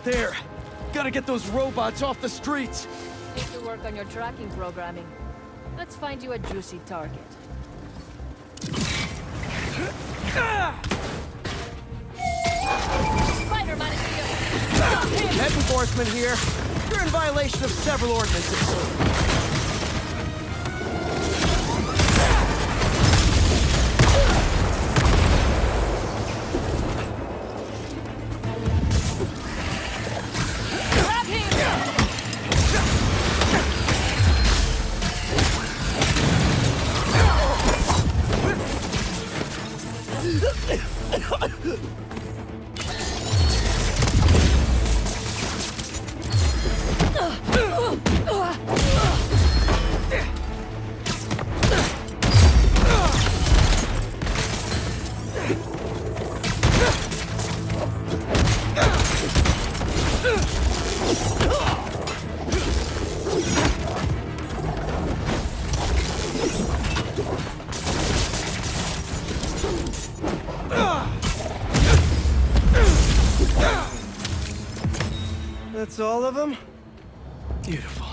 There. Gotta get those robots off the streets. Need to work on your tracking programming. Let's find you a juicy target. Spider-Man is here! Head enforcement here. You're in violation of several ordinances. That's all of them? Beautiful.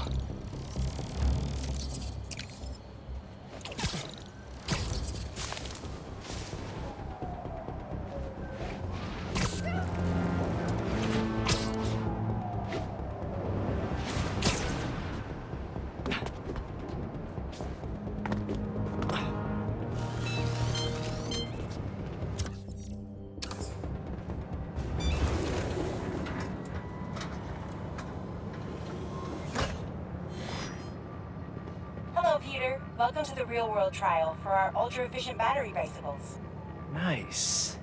Welcome to the real-world trial for our ultra-efficient battery bicycles. Nice.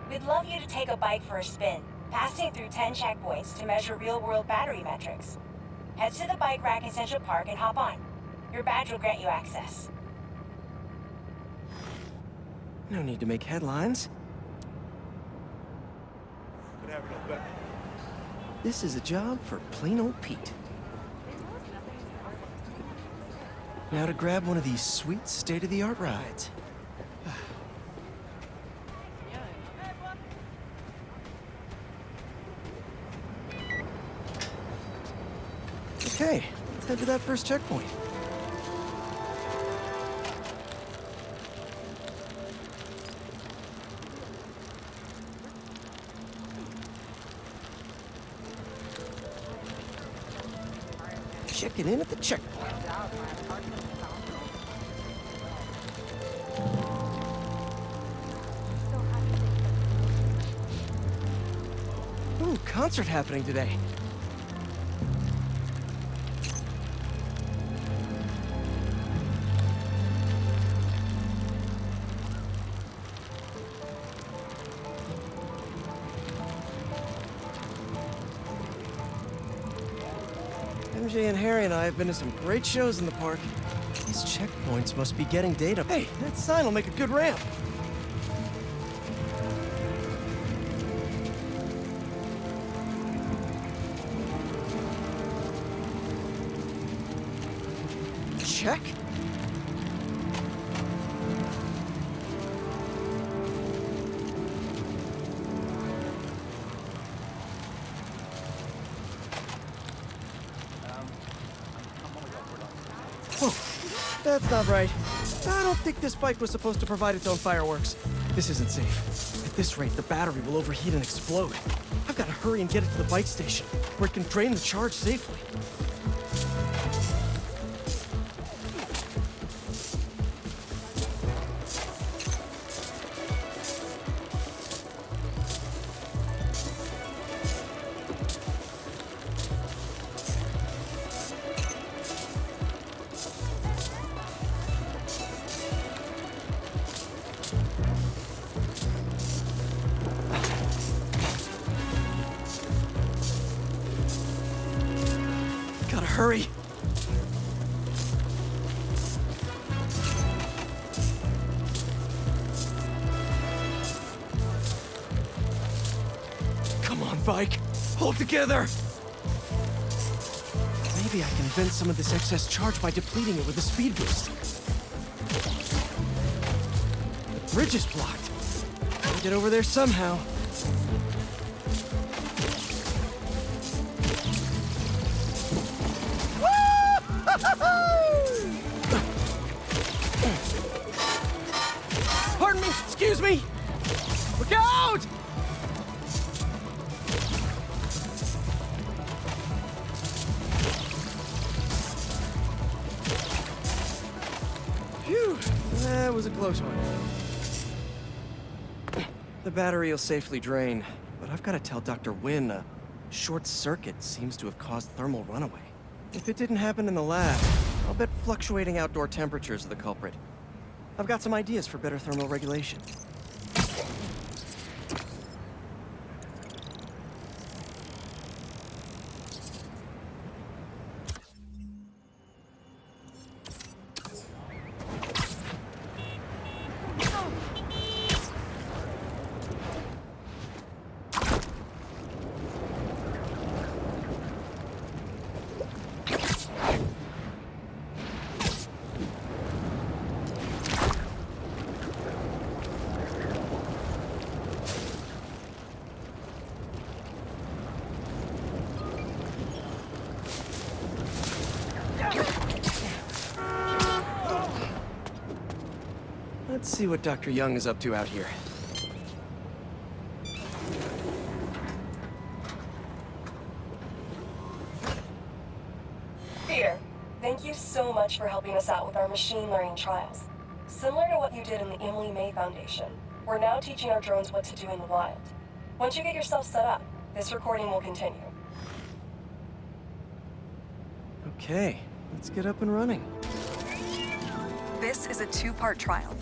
We'd love you to take a bike for a spin, passing through 10 checkpoints to measure real-world battery metrics. Head to the bike rack in Central Park and hop on. Your badge will grant you access. No need to make headlines. This is a job for plain old Pete. Now to grab one of these sweet state-of-the-art rides. Okay, let's head to that first checkpoint. Checking in at the checkpoint. Ooh, concert happening today. MJ and Harry and I have been to some great shows in the park. These checkpoints must be getting data. Hey, that sign will make a good ramp. Check. Whoa, that's not right. I don't think this bike was supposed to provide its own fireworks. This isn't safe. At this rate, the battery will overheat and explode. I've got to hurry and get it to the bike station, where it can drain the charge safely. Hurry! Come on, bike! Hold together! Maybe I can vent some of this excess charge by depleting it with a speed boost. The bridge is blocked. Gotta get over there somehow. Phew, that was a close one. The battery will safely drain, but I've got to tell Dr. Wynn a short circuit seems to have caused thermal runaway. If it didn't happen in the lab, I'll bet fluctuating outdoor temperatures are the culprit. I've got some ideas for better thermal regulation. Let's see what Dr. Young is up to out here. Peter, thank you so much for helping us out with our machine learning trials. Similar to what you did in the Emily May Foundation, we're now teaching our drones what to do in the wild. Once you get yourself set up, this recording will continue. Okay, let's get up and running. This is a two-part trial.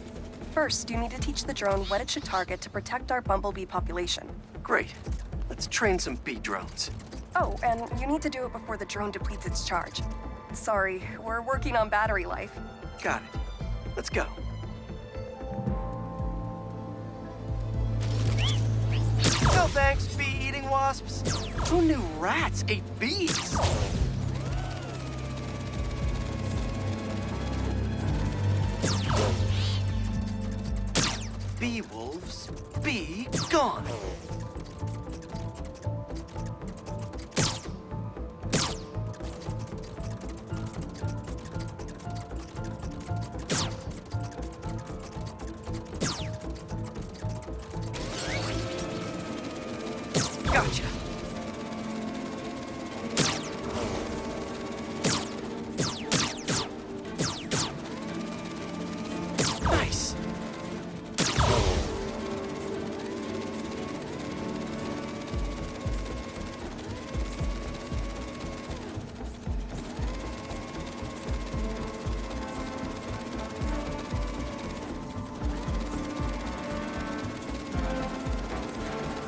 First, you need to teach the drone what it should target to protect our bumblebee population. Great. Let's train some bee drones. Oh, and you need to do it before the drone depletes its charge. Sorry, we're working on battery life. Got it. Let's go. No thanks, bee-eating wasps. Who knew rats ate bees? Bee wolves, be gone. Gotcha. Nice.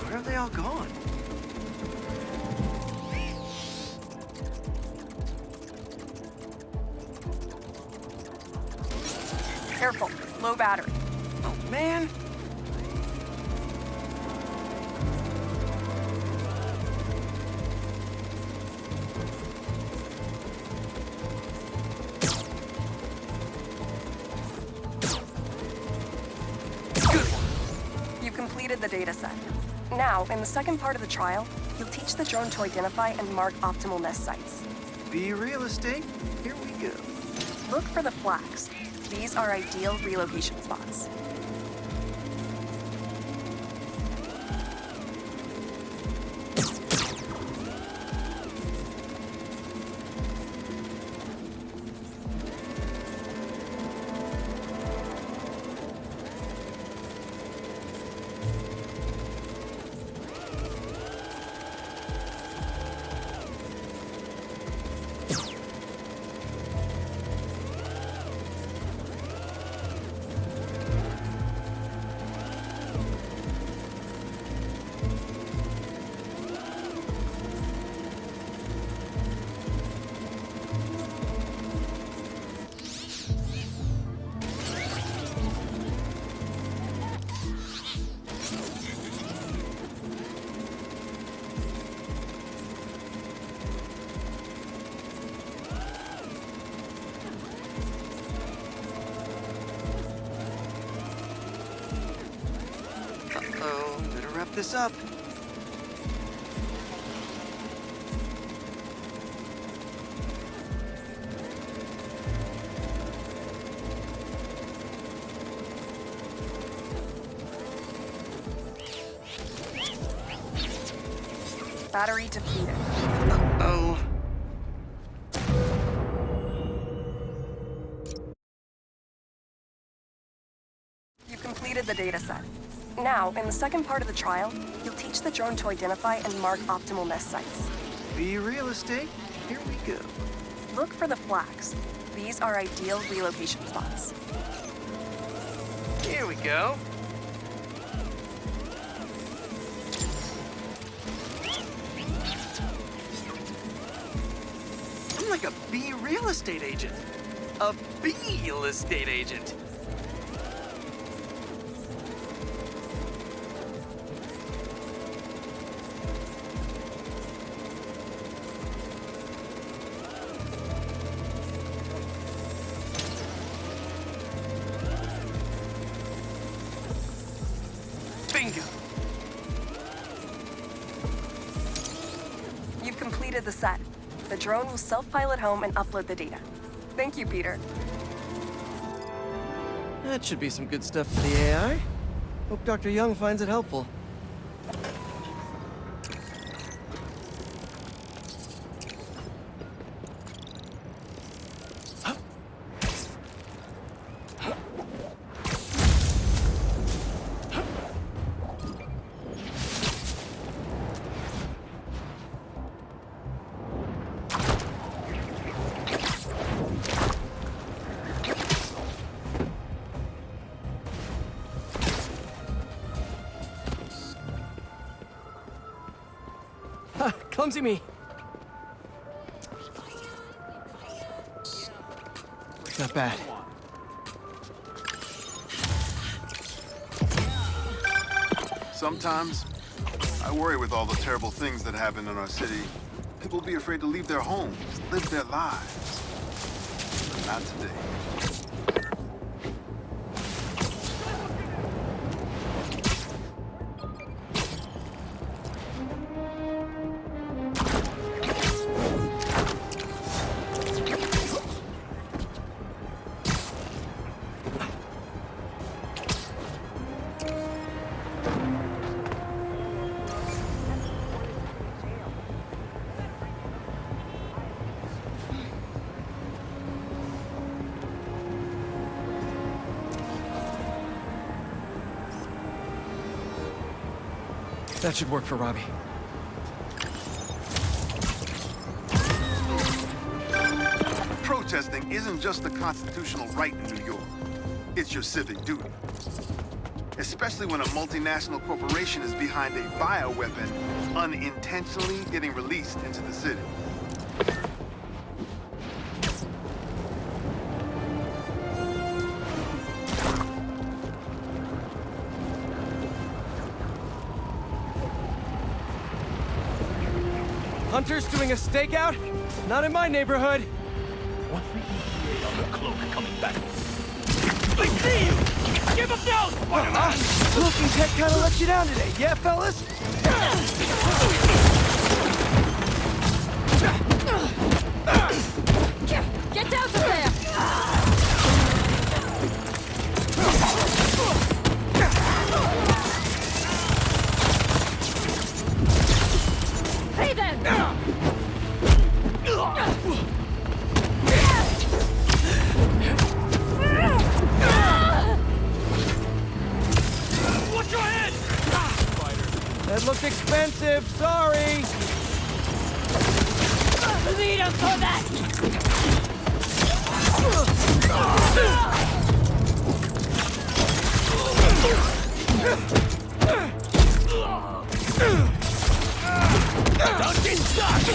Where have they all gone? Careful, low battery. Oh, man. Good one. You completed the data set. Now, in the second part of the trial, you'll teach the drone to identify and mark optimal nest sites. Bee real estate, here we go. Look for the flags. These are ideal relocation spots. Uh-oh, better wrap this up. Battery depleted. Uh-oh. completed the data set. Now, in the second part of the trial, you'll teach the drone to identify and mark optimal nest sites. Be real estate, here we go. Look for the flags. These are ideal relocation spots. Here we go. I'm like a bee real estate agent. A bee real estate agent. Bingo. You've completed the set. The drone will self-pilot home and upload the data. Thank you, Peter. That should be some good stuff for the AI. Hope Dr. Young finds it helpful. Clumsy me. Not bad. Sometimes, I worry with all the terrible things that happen in our city. People be afraid to leave their homes, live their lives. But not today. That should work for Robbie. Protesting isn't just a constitutional right in New York. It's your civic duty. Especially when a multinational corporation is behind a bioweapon unintentionally getting released into the city. Hunters doing a stakeout? Not in my neighborhood. What we create on the cloak coming back. I see you! Give up now, Spider-Man! Looking tech kinda let you down today, yeah, fellas? Get out of there! Hey then! Watch your head! That looked expensive, sorry! Lead him for that! Don't get stuck!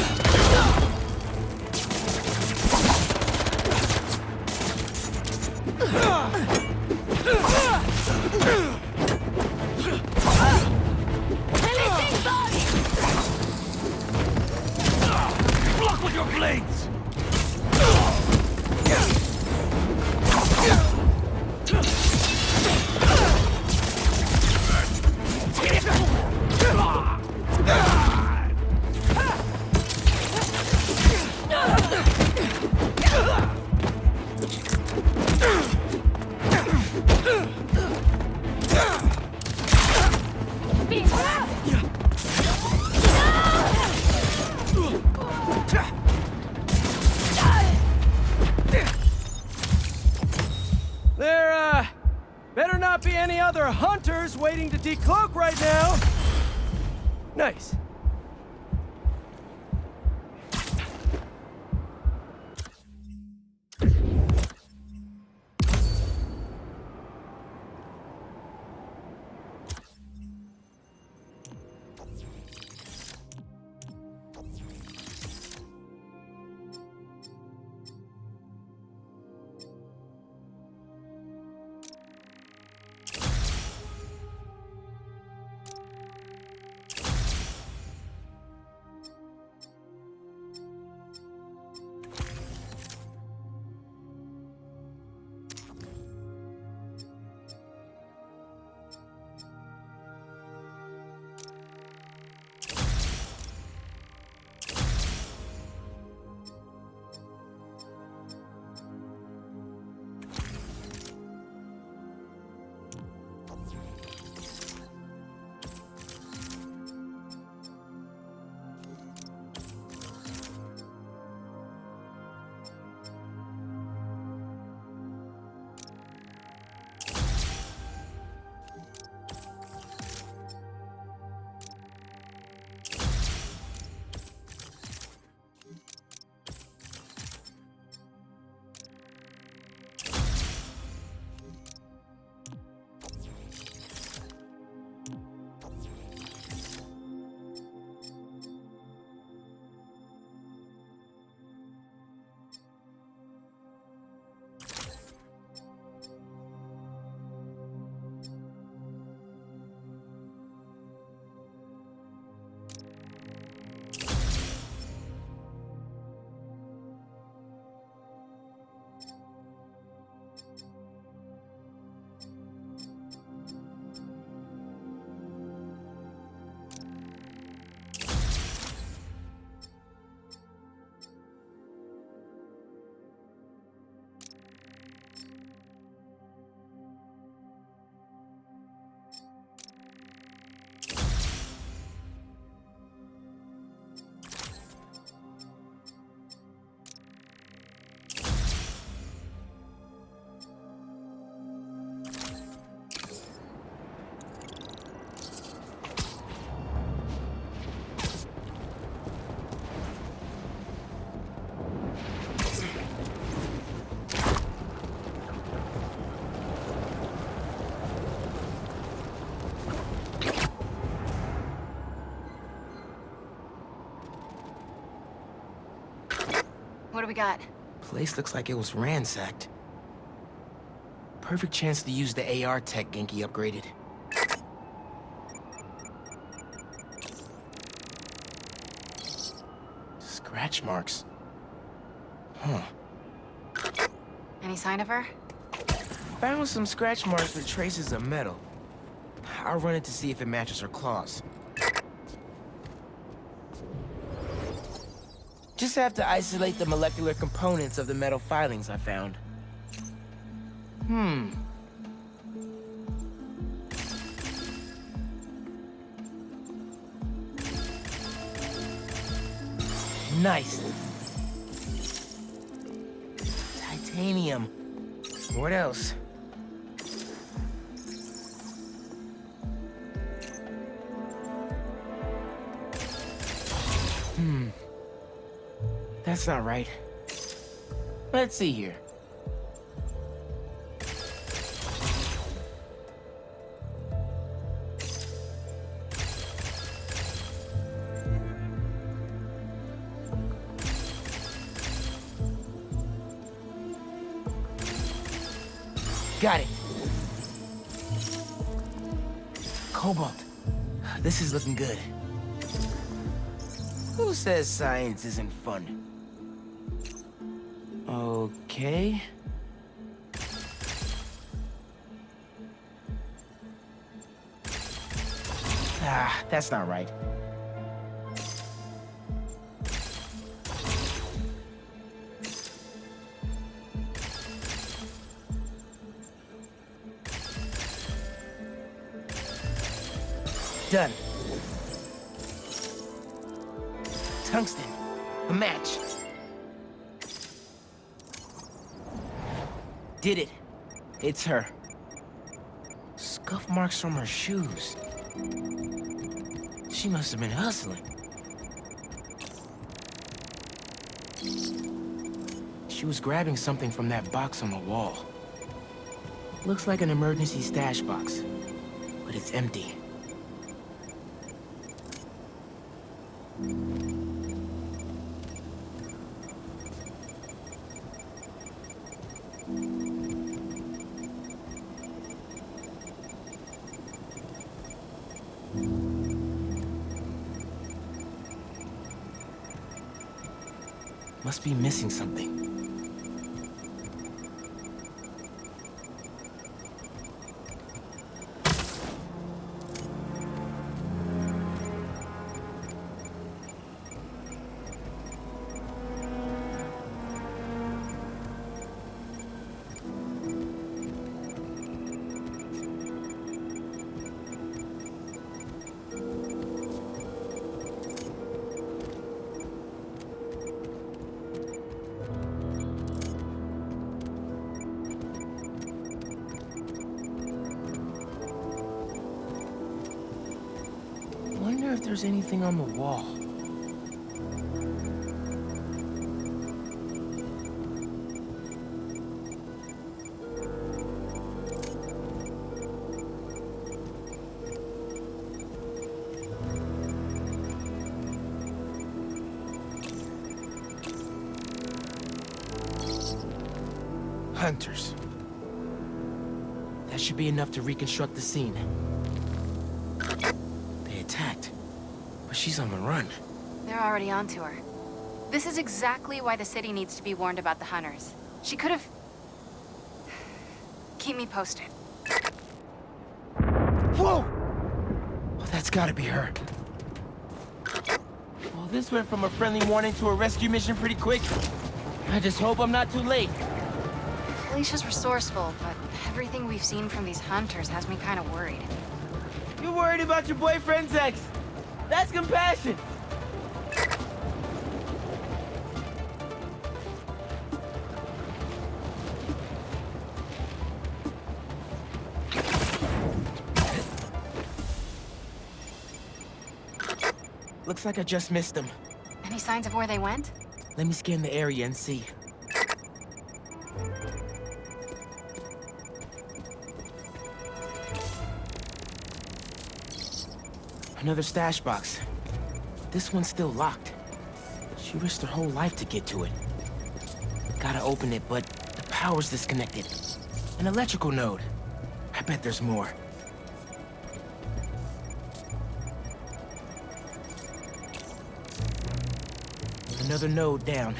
Anything but! Block with your blades! not be any other hunters waiting to decloak right now. Nice. What do we got? Place looks like it was ransacked. Perfect chance to use the AR tech Genki upgraded. Scratch marks. Huh. Any sign of her? Found some scratch marks with traces of metal. I'll run it to see if it matches her claws. Just have to isolate the molecular components of the metal filings I found. Nice. Titanium. What else? That's not right. Let's see here. Got it. Cobalt. This is looking good. Who says science isn't fun? Okay. That's not right. Done. Tungsten. A match. Did it. It's her. Scuff marks from her shoes. She must have been hustling. She was grabbing something from that box on the wall. Looks like an emergency stash box, but it's empty. Must be missing something. Wonder if there's anything on the wall. Hunters. That should be enough to reconstruct the scene. Attacked, but she's on the run. They're already onto her. This is exactly why the city needs to be warned about the hunters. She could have... Keep me posted. Whoa! Oh, that's gotta be her. Well, this went from a friendly warning to a rescue mission pretty quick. I just hope I'm not too late. Felicia's resourceful, but everything we've seen from these hunters has me kind of worried. You're worried about your boyfriend's ex. That's compassion. Looks like I just missed them. Any signs of where they went? Let me scan the area and see. Another stash box. This one's still locked. She risked her whole life to get to it. Gotta open it, but the power's disconnected. An electrical node. I bet there's more. Another node down.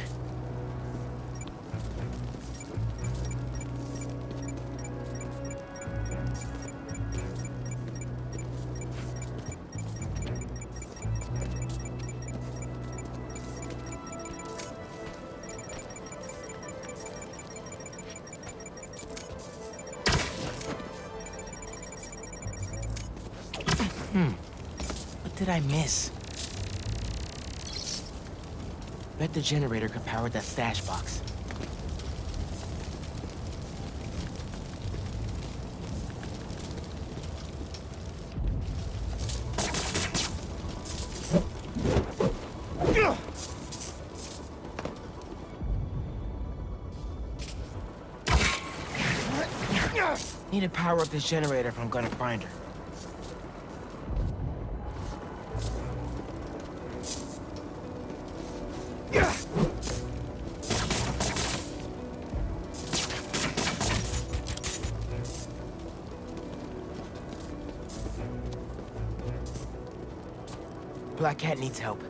What did I miss? Bet the generator could power that stash box. Need to power up this generator if I'm gonna find her. Black Cat needs help.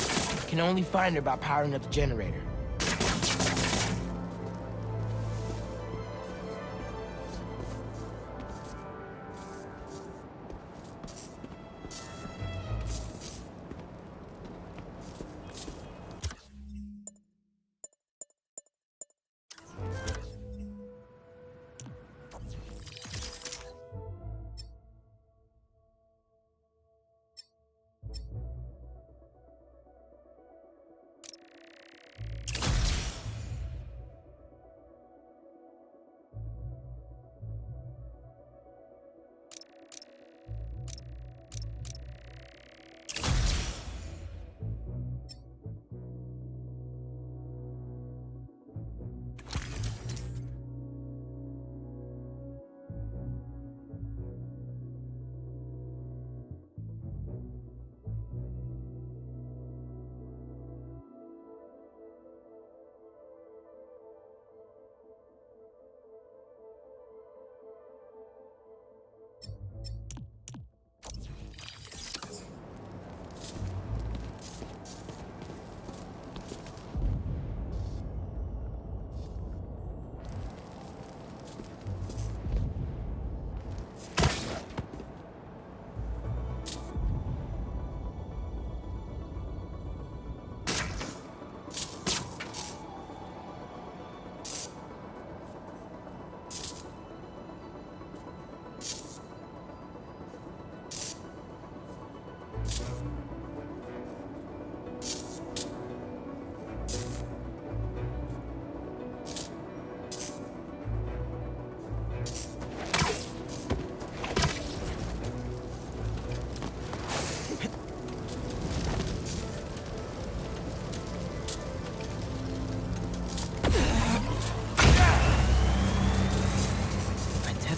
Can only find her by powering up the generator.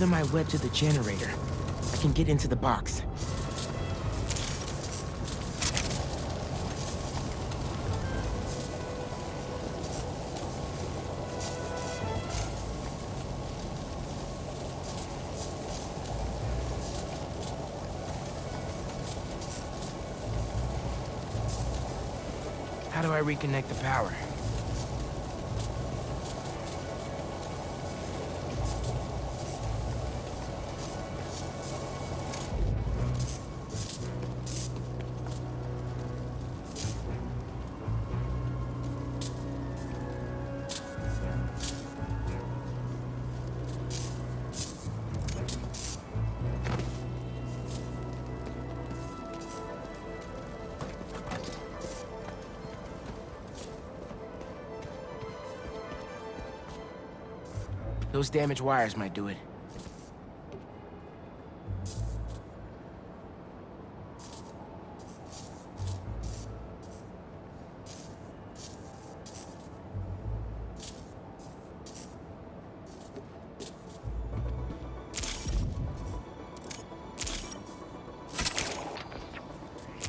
tether my web to the generator, I can get into the box. How do I reconnect the power? Those damaged wires might do it.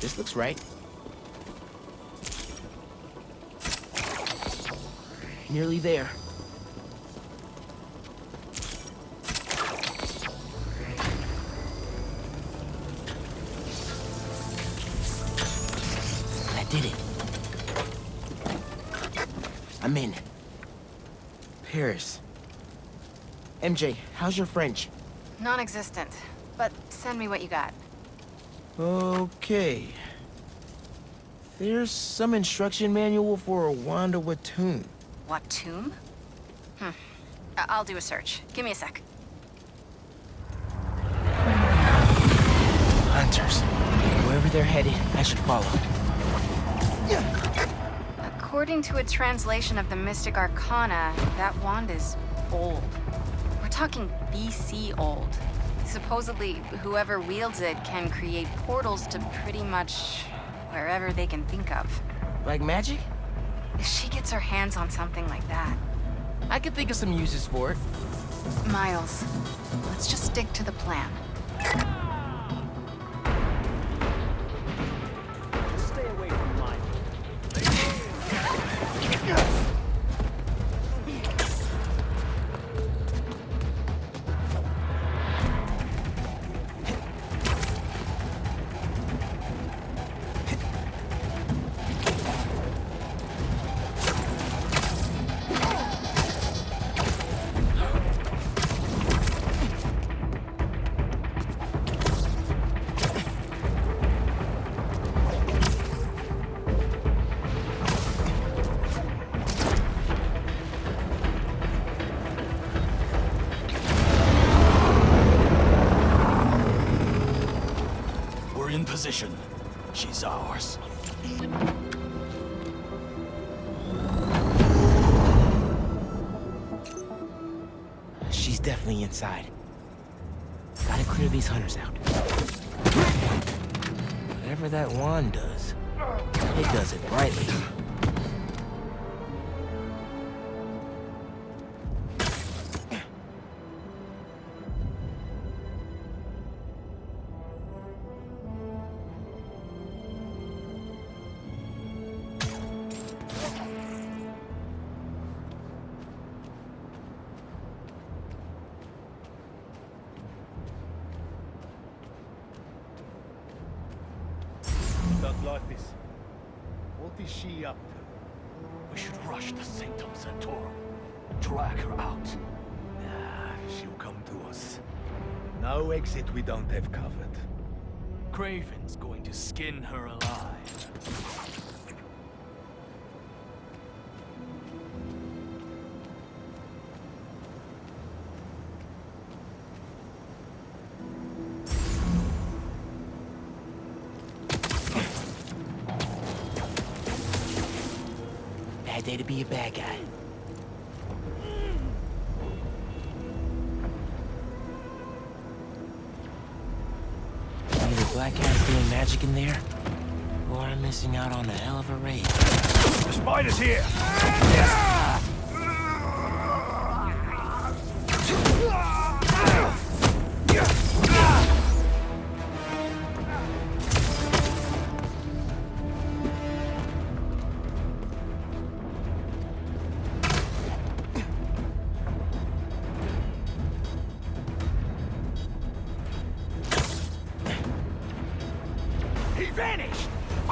This looks right. Nearly there. Did it. I'm in. Paris. MJ, how's your French? Non-existent, but send me what you got. Okay. There's some instruction manual for a wand of Watun. What tomb? I'll do a search. Give me a sec. Hunters. Wherever they're headed, I should follow. According to a translation of the Mystic Arcana, that wand is old. We're talking BC old. Supposedly, whoever wields it can create portals to pretty much wherever they can think of. Like magic? If she gets her hands on something like that... I could think of some uses for it. Miles, let's just stick to the plan. Stay away from mine. In position. She's ours. She's definitely inside. Gotta clear these hunters out. Whatever that wand does, it does it brightly. Don't like this. What is she up to? We should rush the Sanctum Sanctorum. Drag her out. She'll come to us. No exit we don't have covered. Craven's going to skin her alive. Bad day to be a bad guy. Either Black Cat's doing magic in there, or I'm missing out on a hell of a raid. The spider's here!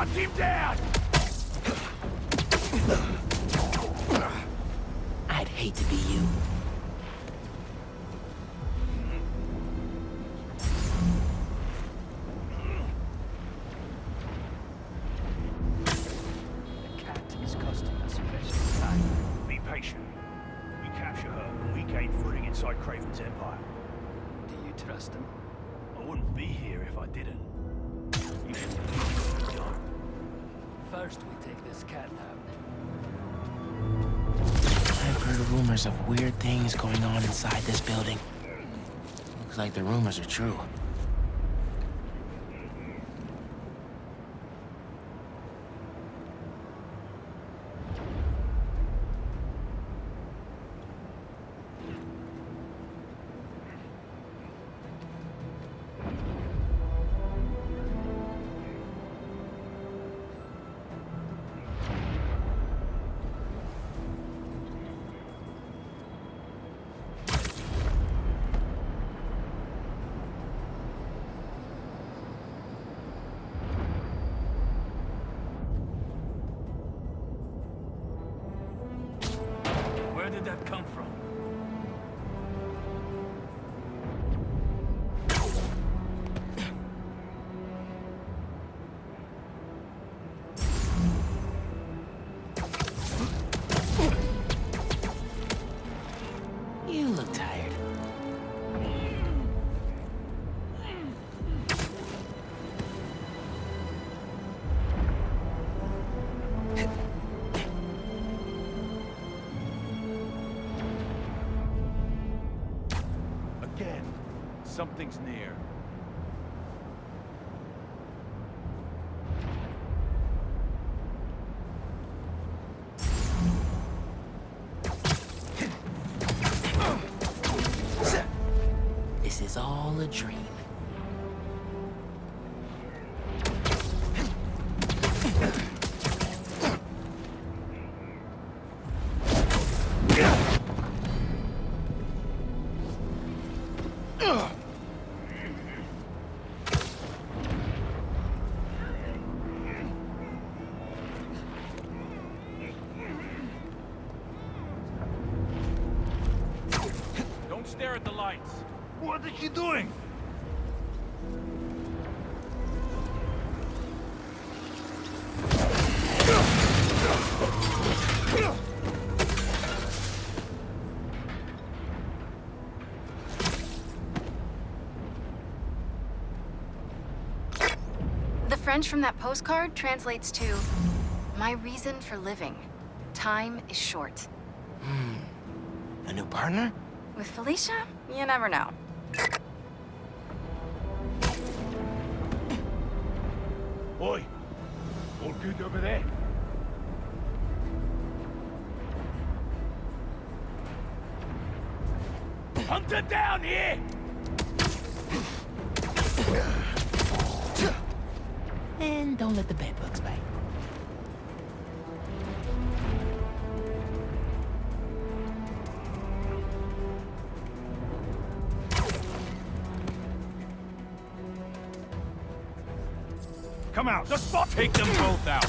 Hunt him down! I'd hate to be you. The cat is costing us precious time. Be patient. We capture her and we gain footing inside Craven's empire. Do you trust him? I wouldn't be here if I didn't. You should be done. First we take this cat down. I've heard rumors of weird things going on inside this building. Looks like the rumors are true. Where did that come from? You look tired. Again, something's near. This is all a dream. Don't stare at the lights. What is she doing? The French from that postcard translates to, "My reason for living. Time is short." A new partner? With Felicia, you never know. Oi! All good over there? Hunter down here! And don't let the bedbugs bite. Come out! The spot! Take them both out!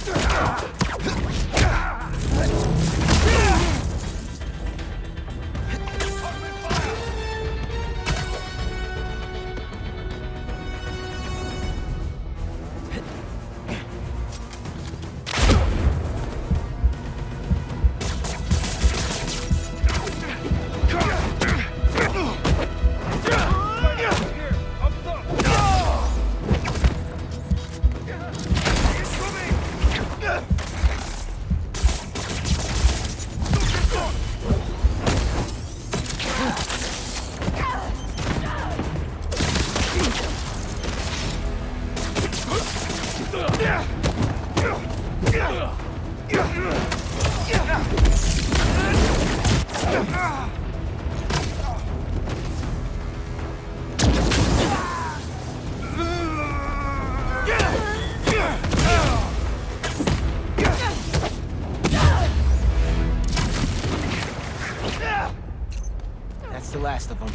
That's the last of them.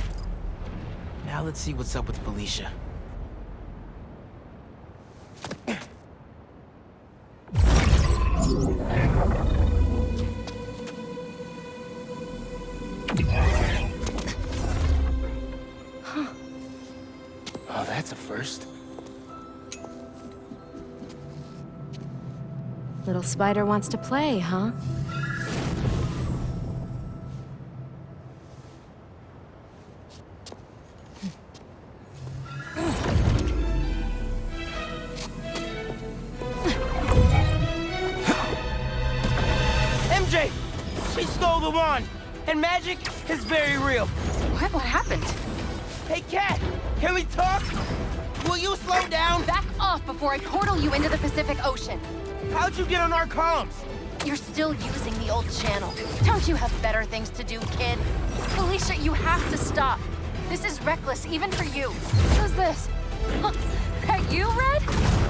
Now let's see what's up with Felicia. first. Little spider wants to play, huh? MJ! She stole the wand! And magic is very real. What happened? Hey, Cat! Can we talk? Will you slow down? Back off before I portal you into the Pacific Ocean. How'd you get on our comms? You're still using the old channel. Don't you have better things to do, kid? Felicia, you have to stop. This is reckless, even for you. Who's this? That you, Red?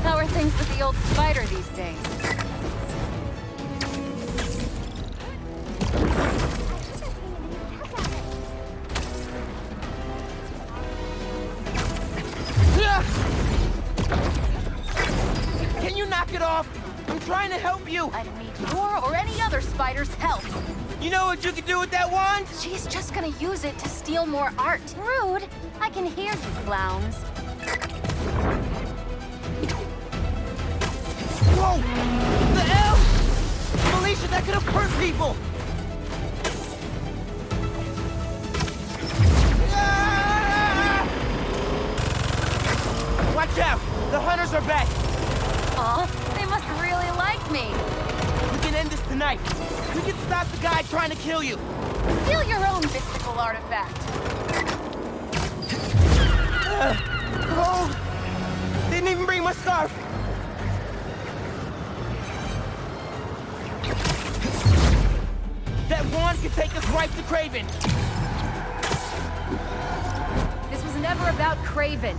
How are things with the old spider these days? Can you knock it off? I'm trying to help you. I don't need your or any other spider's help. You know what you can do with that wand? She's just gonna use it to steal more art. Rude. I can hear you, clowns. Whoa! The hell? Felicia, that could have hurt people! Ah! Watch out! The hunters are back! Aw, they must really like me. We can end this tonight. We can stop the guy trying to kill you. Steal your own mystical artifact. Oh! They didn't even bring my scarf! That wand could take us right to Kraven! This was never about Kraven.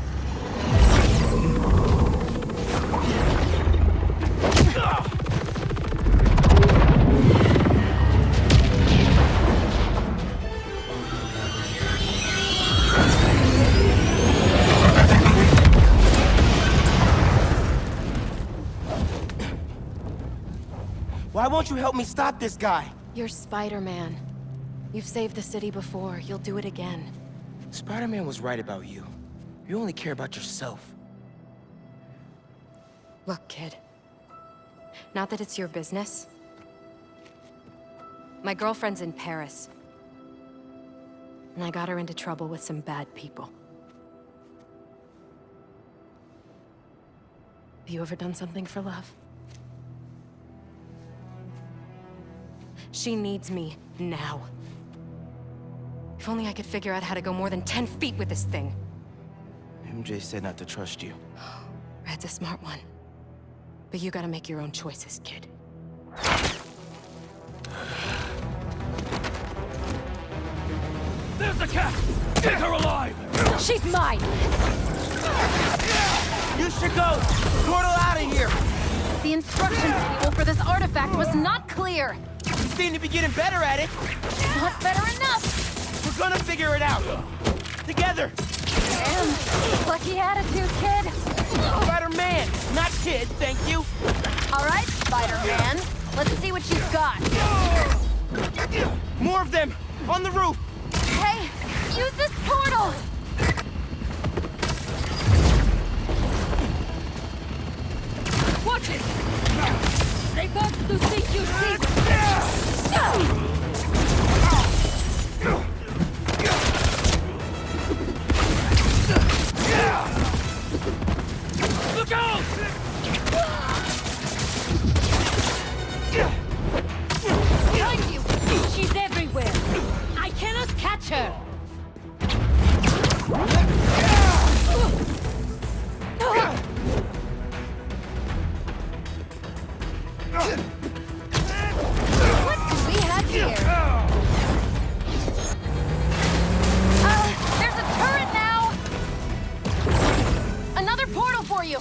Why won't you help me stop this guy? You're Spider-Man. You've saved the city before. You'll do it again. Spider-Man was right about you. You only care about yourself. Look, kid. Not that it's your business. My girlfriend's in Paris. And I got her into trouble with some bad people. Have you ever done something for love? She needs me now. If only I could figure out how to go more than 10 feet with this thing. MJ said not to trust you. Red's a smart one. But you gotta make your own choices, kid. There's the cat! Get her alive! She's mine! You should go! Portal out of here! The instructions manual for this artifact was not clear. You seem to be getting better at it. Not better enough. We're gonna figure it out. Together. Damn. Lucky attitude, kid. Spider-Man, not kid, thank you. All right, Spider-Man. Let's see what you've got. More of them! On the roof! Hey, use this portal! Watch it! They want to see you see! Look out! Behind you! She's everywhere! I cannot catch her! What do we have here? There's a turret now! Another portal for you!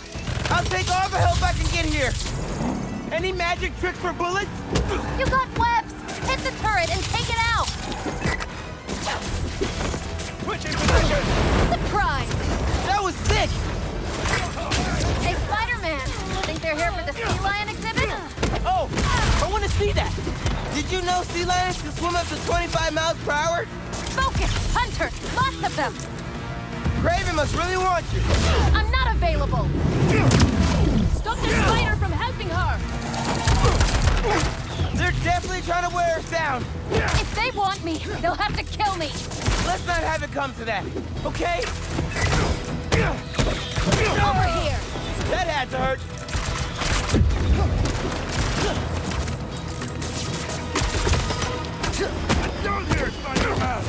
I'll take all the help I can get here. Any magic tricks for bullets? You got webs! Hit the turret and take it out! Switching position! Surprise! That was sick! Hey, Spider-Man! Think they're here for the sea lion exhibit? Oh, I want to see that. Did you know sea lions can swim up to 25 miles per hour? Focus! Hunter! Lots of them! Kraven must really want you. I'm not available! Stop the spider from helping her! They're definitely trying to wear us down. If they want me, they'll have to kill me! Let's not have it come to that, okay? Over here! That had to hurt. Down here, Spider-Man!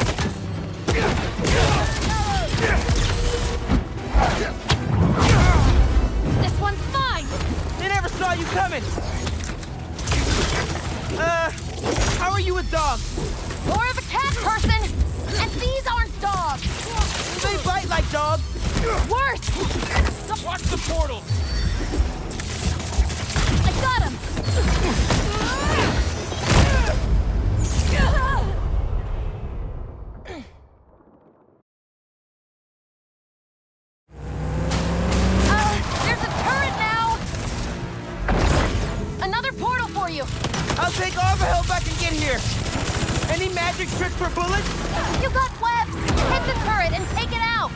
This one's mine! They never saw you coming. How are you with dogs? More of a cat person! And these aren't dogs! They bite like dogs. Worse! Watch the portal! I got him! There's a turret now! Another portal for you! I'll take all the help I can get here. Any magic tricks for bullets? You got webs! Hit the turret and take it out!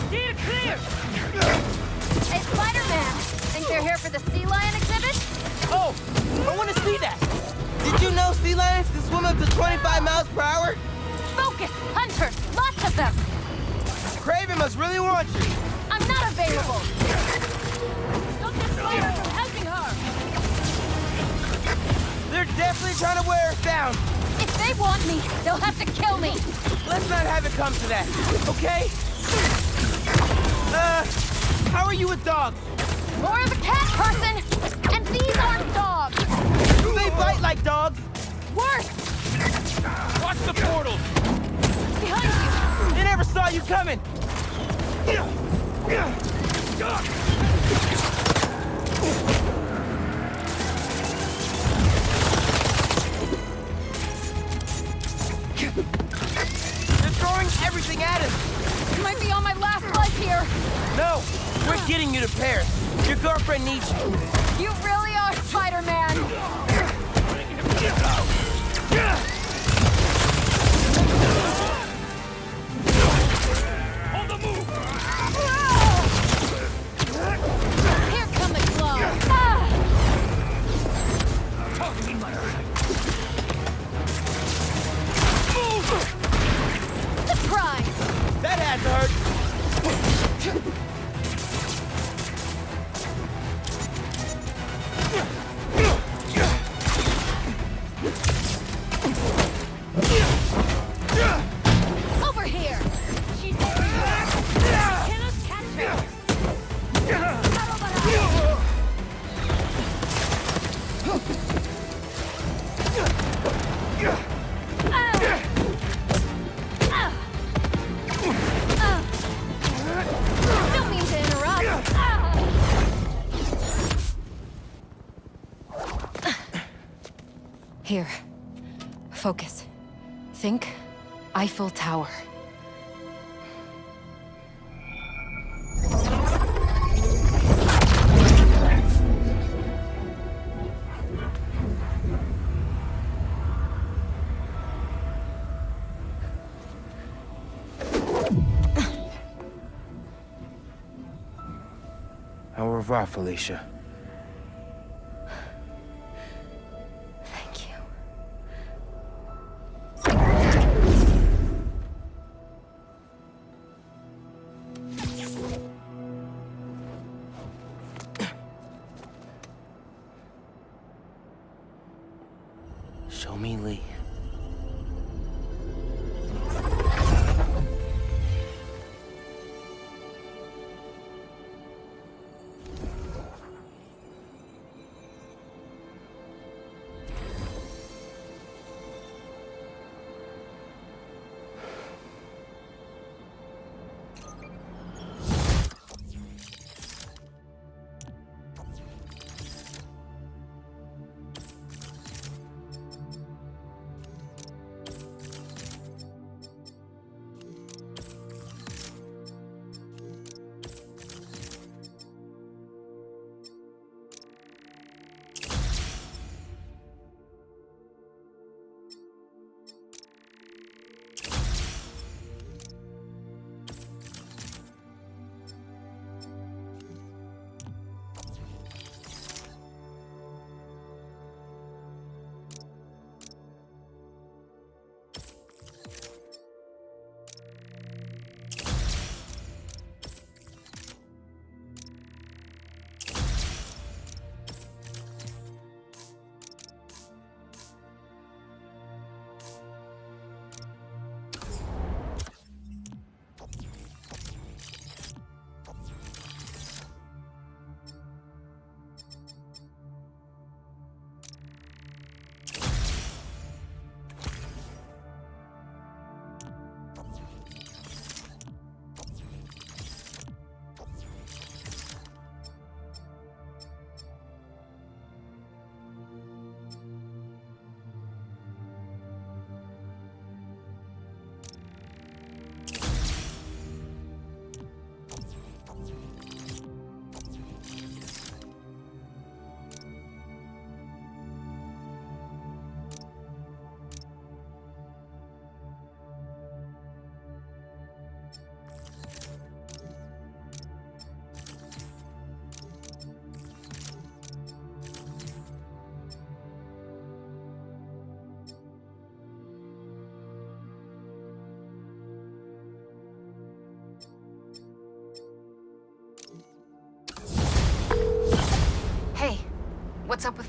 Steer clear! Hey, Spider-Man! Think they're here for the sea lion exhibit? Oh, I want to see that. Did you know sea lions can swim up to 25 miles per hour? Focus! Hunters! Lots of them! Craven must really want you. I'm not available! Stop the spider from helping her! They're definitely trying to wear us down. If they want me, they'll have to kill me! Let's not have it come to that, okay? How are you with dogs? More of a cat person! And these aren't dogs! They bite like dogs. Worse! Watch the portal! Behind They never saw you coming. They're throwing everything at us. you! Might be on my last life here! No, we're getting you to Paris. Your girlfriend needs you. You really are Spider-Man! On the move! Here come the claws! Surprise! That had to hurt. Over here! She's over here! Can us catch her! Don't mean to interrupt. Here. Focus. Think Eiffel Tower. Au revoir, Felicia. Thank you. Show me Lee.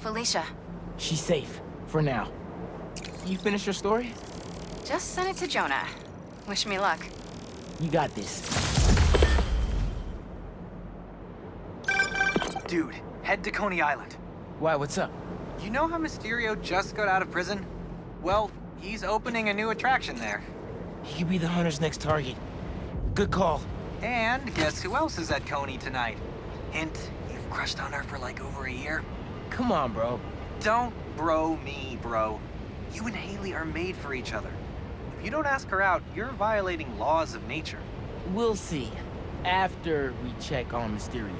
Felicia. She's safe, for now. You finish your story? Just send it to Jonah. Wish me luck. You got this. Dude, head to Coney Island. Why, what's up? You know how Mysterio just got out of prison? Well, he's opening a new attraction there. He could be the hunter's next target. Good call. And guess who else is at Coney tonight? Hint, you've crushed on her for like over a year. Come on, bro. Don't bro me, bro. You and Haley are made for each other. If you don't ask her out, you're violating laws of nature. We'll see. After we check on Mysterio.